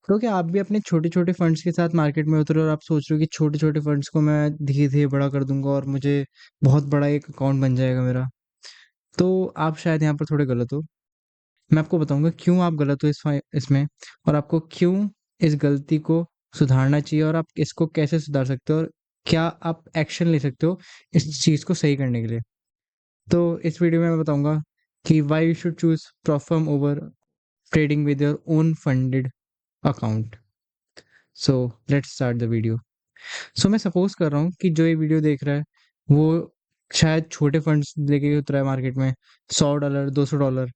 तो क्या आप भी अपने छोटे-छोटे फंड्स के साथ मार्केट में उतरे और आप सोच रहे हो कि छोटे-छोटे फंड्स को मैं धीरे-धीरे बड़ा कर दूँगा और मुझे बहुत बड़ा एक अकाउंट बन जाएगा मेरा। तो आप शायद यहाँ पर थोड़े गलत हो। मैं आपको बताऊँगा क्यों आप गलत हो इसमें और आपको क्यों इस गलती को सुधारना चाहिए और आप इसको कैसे सुधार सकते हो और क्या आप एक्शन ले सकते हो इस चीज़ को सही करने के लिए। तो इस वीडियो में मैं बताऊँगा कि why you should choose prop firm over trading with your own funded account. So let's start the video. So मैं सपोज़ कर रहा हूँ कि जो ये वीडियो देख रहा है, वो शायद छोटे फंड्स लेके उतरा है मार्केट में, $100, $200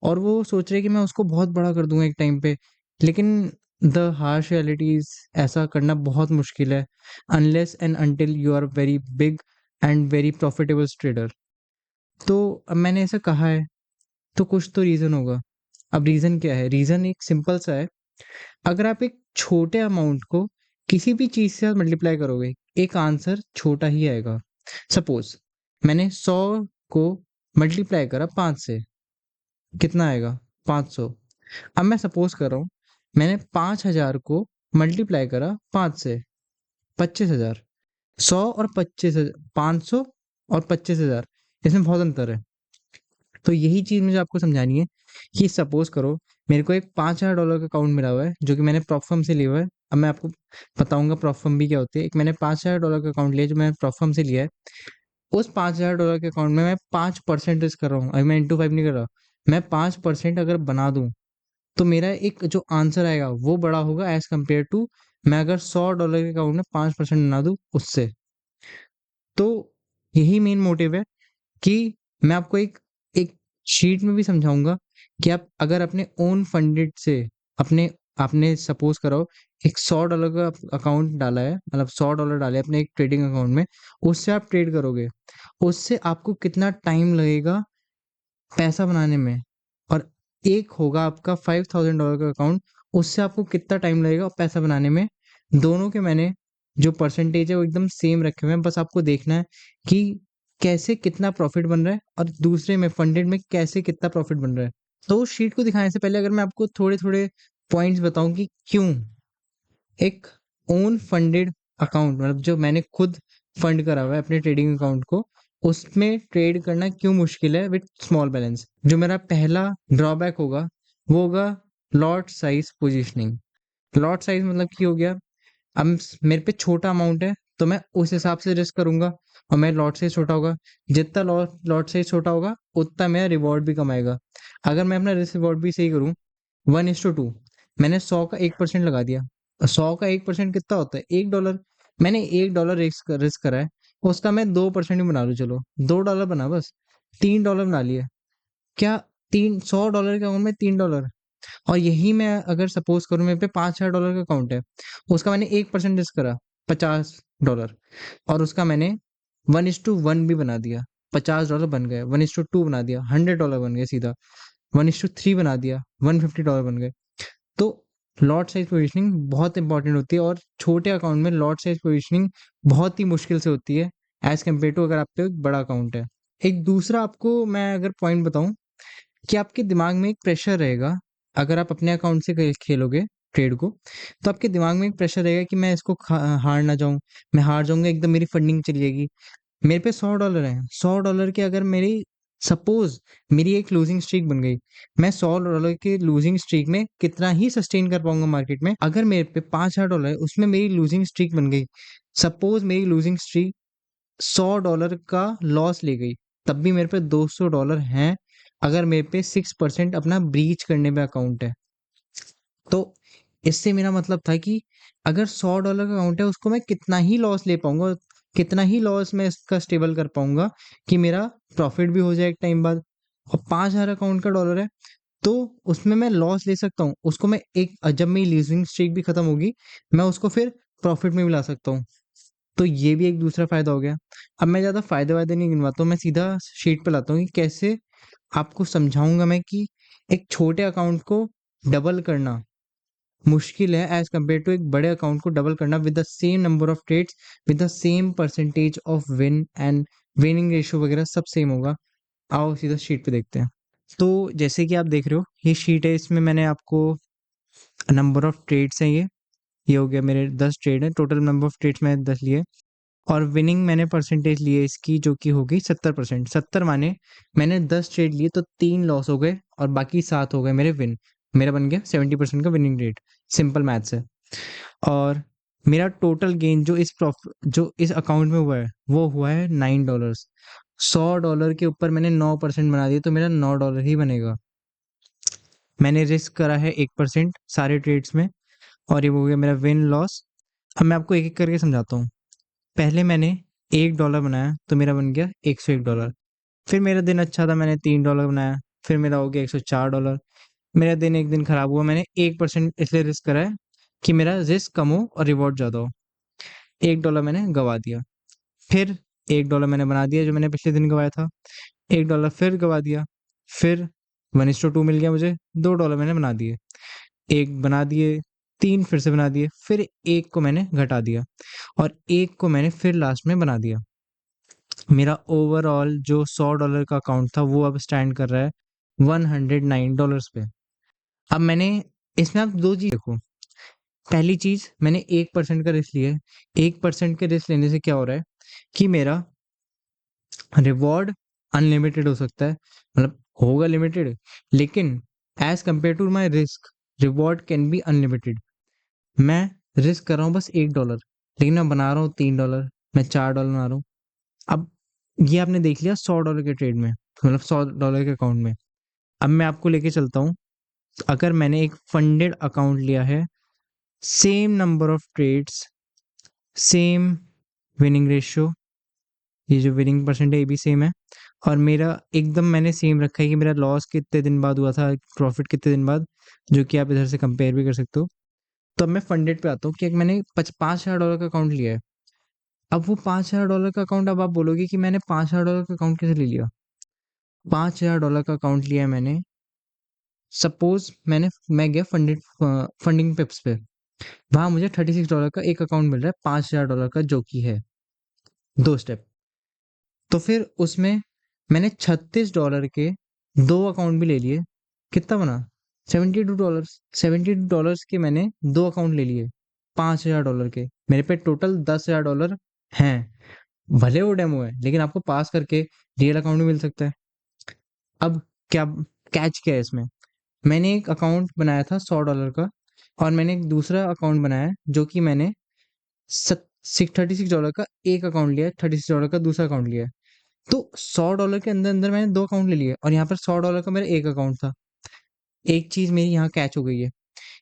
और वो सोच रहे हैं कि मैं उसको बहुत बड़ा कर दूँगा एक टाइम पे। लेकिन द हार्श रियलिटी इज़ ऐसा करना बहुत मुश्किल है unless and until you are very big and very profitable trader. तो अब मैंने ऐसा कहा है, तो कुछ तो रीज़न होगा। अब रीज़न क्या है? रीज़न एक सिंपल सा है, अगर आप एक छोटे अमाउंट को किसी भी चीज़ से मल्टीप्लाई करोगे, एक आंसर छोटा ही आएगा। सपोज़ मैंने 100 को मल्टीप्लाई करा 5 से, कितना आएगा? 500। अब मैं सपोज़ कर रहा हूँ, मैंने 5000 को मल्टीप्लाई करा 5 से, 25,000। 100 और 25,000 500 और 25,000 इसमें बहुत अंतर है। तो यही चीज़ मुझे आपको समझानी है कि सपोज़ करो मेरे को एक $5000 का अकाउंट मिला हुआ है जो कि मैंने प्रॉप फर्म से लिया हुआ है। अब मैं आपको बताऊँगा प्रॉप फर्म भी क्या होती है। एक मैंने $5000 का अकाउंट लिया जो मैंने प्रॉप फर्म से लिया है। उस $5000 के अकाउंट में मैं 5% रिस्क कर रहा हूँ। अभी मैं इंटू 5 नहीं कर रहा। मैं 5% अगर बना दूँ तो मेरा एक जो आंसर आएगा वो बड़ा होगा एज़ कम्पेयर टू मैं अगर $100 के अकाउंट में 5% बना दूँ उससे। तो यही मेन मोटिव है कि मैं आपको एक एक शीट में भी समझाऊँगा कि आप अगर अपने ओन फंडेड से अपने आपने सपोज़ करो एक $100 का अकाउंट डाला है, मतलब $100 डाले अपने एक ट्रेडिंग अकाउंट में, उससे आप ट्रेड करोगे। उससे आपको कितना टाइम लगेगा पैसा बनाने में और एक होगा आपका $5000 का अकाउंट, उससे आपको कितना टाइम लगेगा पैसा बनाने में। दोनों के मैंने जो परसेंटेज है वो एकदम सेम रखे हुए हैं, बस आपको देखना है कि कैसे कितना प्रॉफ़िट बन रहा है और दूसरे में फंडेड में कैसे कितना प्रॉफ़िट बन रहा है। तो उस शीट को दिखाने से पहले अगर मैं आपको थोड़े-थोड़े पॉइंट्स बताऊँ कि क्यों एक ओन फंडेड अकाउंट मतलब जो मैंने खुद फंड करा हुआ है अपने ट्रेडिंग अकाउंट को, उसमें ट्रेड करना क्यों मुश्किल है विथ स्मॉल बैलेंस। जो मेरा पहला ड्रॉबैक होगा, वो होगा lot size positioning. Lot size मतलब कि हो गया अब मेरे पे छोटा अमाउंट है, तो मैं उस हिसाब से रिस्क करूँगा और मेरा लॉट साइज़ छोटा होगा। जितना लॉट लॉट साइज़ छोटा होगा, उतना मेरा रिवॉर्ड भी कम आएगा। अगर मैं अपना रिस्क रिवॉर्ड भी सही करूँ 1:2 मैंने 100 का 1% लगा दिया। 100 का 1% कितना होता है? $1 मैंने $1 रिस्क करा है, उसका मैं 2% ही बना लूँ चलो, $2 बना बस, $3 बना लिए। क्या 3 $100 के अकाउंट में $3 और यही मैं अगर सपोज़ करूँ मेरे पे $5000 का अकाउंट है, उसका मैंने 1% रिस्क करा $50 और उसका मैंने 1:1 भी बना दिया। $50 बन गए, 1:2 बना दिया, $100 बन गए सीधा, 1:3 बना दिया, $150 बन गए। तो लॉट साइज़ पोज़ीशनिंग बहुत इम्पोर्टेंट होती है और छोटे अकाउंट में लॉट साइज़ पोज़ीशनिंग बहुत ही मुश्किल से होती है एज़ कम्पेयर टू अगर आप पे एक बड़ा अकाउंट है। एक दूसरा आपको मैं अगर पॉइंट बताऊँ कि आपके दिमाग में एक प्रेशर रहेगा, अगर आप अपने अकाउंट से खेलोगे ट्रेड को, तो आपके दिमाग में एक प्रेशर रहेगा कि मैं इसको हार ना जाऊँ, मैं हार जाऊँगा एकदम मेरी फंडिंग चली जाएगी। मेरे पे $100 हैं, $100 के अगर मेरी सपोज़ मेरी एक लूज़िंग स्ट्रीक बन गई, मैं $100 के लूज़िंग स्ट्रीक में कितना ही सस्टेन कर पाऊँगा मार्केट में। अगर मेरे पे $5000 है, उसमें मेरी लूज़िंग स्ट्रीक बन गई, सपोज़ मेरी लूज़िंग स्ट्रीक $100 का लॉस ले गई, तब भी मेरे पे $200 हैं, अगर मेरे पे 6% अपना ब्रीच करने पे अकाउंट है। तो इससे मेरा मतलब था कि अगर $100 का अकाउंट है उसको मैं कितना ही लॉस ले पाऊँगा, कितना ही लॉस मैं इसका स्टेबल कर पाऊँगा कि मेरा प्रॉफ़िट भी हो जाए एक टाइम बाद और 5000 अकाउंट का डॉलर है, तो उसमें मैं लॉस ले सकता हूँ। उसको मैं एक जब मेरी लीजिंग स्ट्रीक भी खत्म होगी, मैं उसको फिर प्रॉफ़िट में भी ला सकता हूँ। तो ये भी एक दूसरा फ़ायदा हो गया। अब मैं ज़्यादा फ़ायदे-वायदे नहीं गिनवाता हूँ, मैं सीधा शीट पे लाता हूँ कि कैसे आपको समझाऊँगा मैं कि एक छोटे अकाउंट को डबल करना मुश्किल है एज़ कम्पेयर टू एक बड़े अकाउंट को डबल करना with the same number of trades, with the same percentage of win and winning ratio वगैरह सब सेम होगा। आओ सीधा शीट पे देखते हैं। तो जैसे कि आप देख रहे हो, ये शीट है इसमें मैंने आपको नंबर ऑफ ट्रेड्स हैं ये हो गया, मेरे 10 ट्रेड है, टोटल नंबर ऑफ ट्रेड्स मैंने 10 लिए। और विनिंग मैंने परसेंटेज ली है इसकी, जो कि हो गई 70%। 70 माने मैंने 10 ट्रेड लिए तो 3 लॉस हो गए और बाकी 7 हो गए मेरे विन। मेरा बन गया 70% का विनिंग रेट। सिंपल मैथ्स है। और मेरा टोटल गेन जो इस अकाउंट में हुआ है वो हुआ है $9। $100 के ऊपर मैंने 9% बना दिया, तो मेरा $9 ही बनेगा। मैंने रिस्क करा है 1% सारे ट्रेड्स में, और ये हो गया मेरा विन लॉस। अब मैं आपको एक एक करके समझाता हूँ। पहले मैंने $1 बनाया तो मेरा बन गया $101। फिर मेरा दिन अच्छा था, मैंने $3 बनाया, फिर मेरा हो गया $104। मेरा दिन एक दिन खराब हुआ, मैंने 1% इसलिए रिस्क करा है कि मेरा रिस्क कम हो और रिवॉर्ड ज़्यादा हो। $1 मैंने गवा दिया। फिर $1 मैंने बना दिया जो मैंने पिछले दिन गवाया था। $1 फिर गवा दिया। फिर 1:2 मिल गया मुझे, $2 मैंने बना दिए। एक बना दिए, 3 फिर से बना दिए, फिर एक को मैंने घटा दिया और एक को मैंने फिर लास्ट में बना दिया। मेरा ओवरऑल जो $100 का अकाउंट था वो अब स्टैंड कर रहा है $109 पे। अब मैंने इसमें आप 2 चीज़ देखो। पहली चीज़, मैंने 1% का रिस्क लिया है। 1% के रिस्क लेने से क्या हो रहा है कि मेरा रिवॉर्ड अनलिमिटेड हो सकता है, मतलब होगा लिमिटेड, लेकिन as compare to my risk, reward can be unlimited. मैं रिस्क कर रहा हूँ बस $1, लेकिन मैं बना रहा हूँ $3, मैं $4 बना रहा हूँ। अब ये आपने देख लिया $100 के ट्रेड में, मतलब $100 के अकाउंट में। अब मैं आपको लेके चलता हूँ, अगर मैंने एक फंडेड अकाउंट लिया है, same number of trades, same winning ratio, ये जो विनिंग परसेंट है ये भी सेम है, और मेरा एकदम मैंने सेम रखा है कि मेरा लॉस कितने दिन बाद हुआ था, प्रॉफिट कितने दिन बाद, जो कि आप इधर से कंपेयर भी कर सकते हो। तो अब मैं फंडेड पे आता हूँ कि एक मैंने $5,000 का अकाउंट लिया है। अब वो $5,000 का अकाउंट, अब आप बोलोगे कि मैंने $5,000 का अकाउंट कैसे ले लिया? $5,000 का अकाउंट लिया है मैंने। सपोज मैं गया फंडिंग पिप्स पे, वहां मुझे $36 का एक अकाउंट मिल रहा है $5,000 का, जो कि है 2 स्टेप। तो फिर उसमें मैंने $36 के 2 अकाउंट भी ले लिए। कितना बना? $72। $72 के मैंने 2 अकाउंट ले लिए $5,000 के। मेरे पे टोटल $10,000 हैं। भले वो डेमो है, लेकिन आपको पास करके रियल अकाउंट भी मिल सकता है। अब क्या कैच क्या है इसमें? मैंने एक अकाउंट बनाया था $100 का, और मैंने एक दूसरा अकाउंट बनाया है, जो कि मैंने $36 का एक अकाउंट लिया है, $36 का दूसरा अकाउंट लिया है। तो $100 के अंदर अंदर मैंने 2 अकाउंट ले लिए, और यहाँ पर $100 का मेरा एक अकाउंट था। एक चीज मेरी यहाँ कैच हो गई है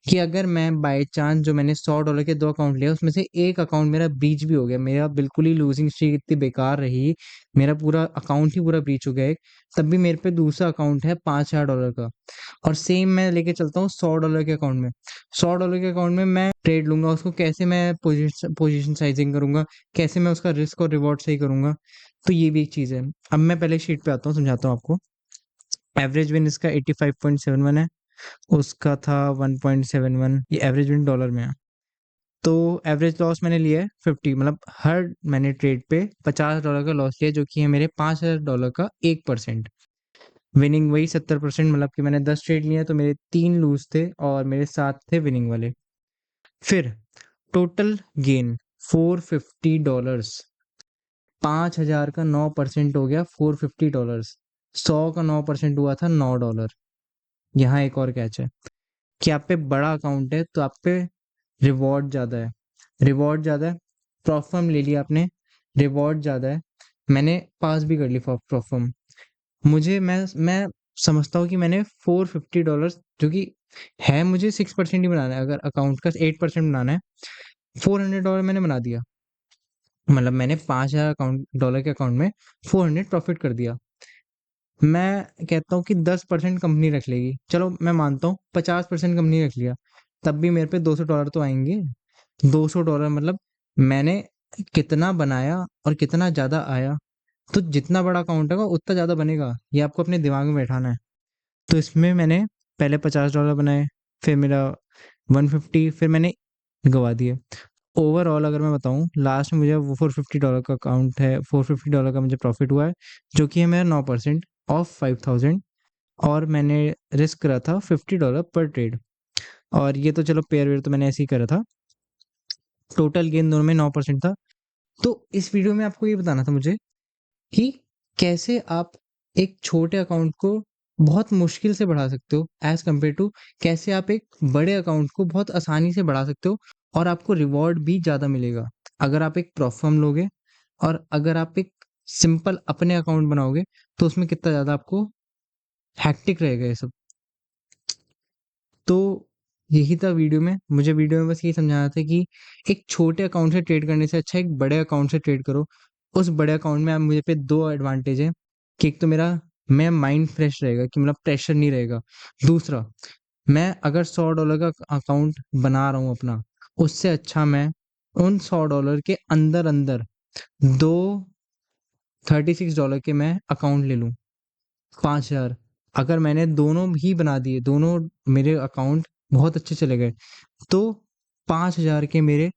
कि अगर मैं बाय चांस जो मैंने $100 के 2 अकाउंट लिए उसमें से एक अकाउंट मेरा ब्रीच भी हो गया, मेरा बिल्कुल ही लूजिंग स्ट्रीक इतनी बेकार रही, मेरा पूरा अकाउंट ही पूरा ब्रीच हो गया एक, तब भी मेरे पे दूसरा अकाउंट है $5,000 का, और सेम मैं लेके चलता हूँ $100 के अकाउंट में। $100 के अकाउंट में मैं ट्रेड लूंगा उसको, कैसे मैं पोजीशन साइजिंग करूंगा, कैसे मैं उसका रिस्क और रिवॉर्ड सही करूंगा। तो ये भी एक चीज है। अब मैं पहले शीट पे आता हूँ, समझाता हूँ आपको। एवरेज विन इसका 85.71 है, उसका था 1.71, ये एवरेज विन डॉलर में है। तो एवरेज लॉस मैंने लिया है 50, मतलब हर मैंने ट्रेड पे $50 का लॉस लिया, जो कि है मेरे $5,000 का 1%। विनिंग वही 70%, मतलब कि मैंने 10 ट्रेड लिए तो मेरे 3 लूज थे और मेरे 7 थे विनिंग वाले। फिर टोटल गेन $450। 5,000 का 9% हो गया $450। 100 का 9% हुआ था $9। यहाँ एक और कैच है कि आप पे बड़ा अकाउंट है तो आप पे रिवॉर्ड ज़्यादा है। रिवॉर्ड ज़्यादा है, प्रॉफर्म ले लिया आपने, रिवॉर्ड ज़्यादा है। मैंने पास भी कर ली प्रॉफर्म। मुझे मैं समझता हूँ कि मैंने $450, जो कि है, मुझे 6% ही बनाना है, अगर अकाउंट का 8% बनाना है, $400 मैंने बना दिया। मतलब मैंने 5,000 अकाउंट डॉलर के अकाउंट में 400 प्रॉफिट कर दिया। मैं कहता हूँ कि 10% कंपनी रख लेगी, चलो मैं मानता हूँ 50% कंपनी रख लिया, तब भी मेरे पे $200 तो आएंगे। $200 मतलब मैंने कितना बनाया और कितना ज़्यादा आया। तो जितना बड़ा अकाउंट होगा उतना ज़्यादा बनेगा, ये आपको अपने दिमाग में बैठाना है। तो इसमें मैंने पहले $50 बनाए, फिर मेरा 150, फिर मैंने गवा दिए। ओवरऑल अगर मैं बताऊँ, लास्ट में मुझे वो $450 का अकाउंट है, $450 का मुझे प्रॉफिट हुआ है, जो कि है मेरा 9% ऑफ 5,000, और मैंने रिस्क करा था $50 पर ट्रेड। और ये तो चलो पेयर वेयर तो मैंने ऐसे ही करा था। टोटल गेन दोनों में 9% था। तो इस वीडियो में आपको ये बताना था मुझे कि कैसे आप एक छोटे अकाउंट को बहुत मुश्किल से बढ़ा सकते हो एज़ कम्पेयर टू कैसे आप एक बड़े अकाउंट को बहुत आसानी से बढ़ा सकते हो और आपको रिवॉर्ड भी ज़्यादा मिलेगा। अगर आप एक प्रोफ़र्म लोगे और अगर आप एक सिंपल अपने अकाउंट बनाओगे, तो उसमें कितना ज़्यादा आपको हेक्टिक रहेगा ये सब। तो यही था वीडियो में। मुझे वीडियो में बस ये समझाना था कि एक छोटे अकाउंट से ट्रेड करने से अच्छा एक बड़े अकाउंट से ट्रेड करो। उस बड़े अकाउंट में अब मुझे पे 2 एडवांटेज हैं कि एक तो मैं माइंड फ्रेश रहेगा कि मतलब प्रेशर नहीं रहेगा। दूसरा, मैं अगर $100 का अकाउंट बना रहा हूँ अपना, उससे अच्छा मैं उन $100 के अंदर-अंदर 2 $36 के मैं अकाउंट ले लूँ। 5,000 अगर मैंने दोनों ही बना दिए, दोनों मेरे अकाउंट बहुत अच्छे चले गए, तो 5,000 के मेरे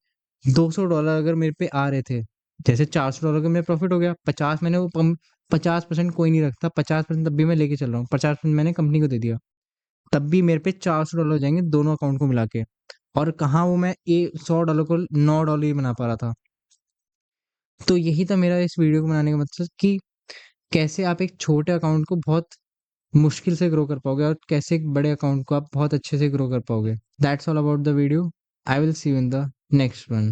$200 अगर मेरे पे आ रहे थे, जैसे $400 का मेरा प्रॉफ़िट हो गया, 50 मैंने वो पम 50% कोई नहीं रखता, 50% तब भी मैं लेके चल रहा हूँ, 50% मैंने कंपनी को दे दिया, तब भी मेरे पे $400 हो जाएँगे दोनों अकाउंट को मिला के। और कहाँ वो मैं $100 को $9 ही बना पा रहा था। तो यही था मेरा इस वीडियो को बनाने का मकसद कि कैसे आप एक छोटे अकाउंट को बहुत मुश्किल से ग्रो कर पाओगे और कैसे एक बड़े अकाउंट को आप बहुत अच्छे से ग्रो कर पाओगे। That's all about the video. I will see you in the next one.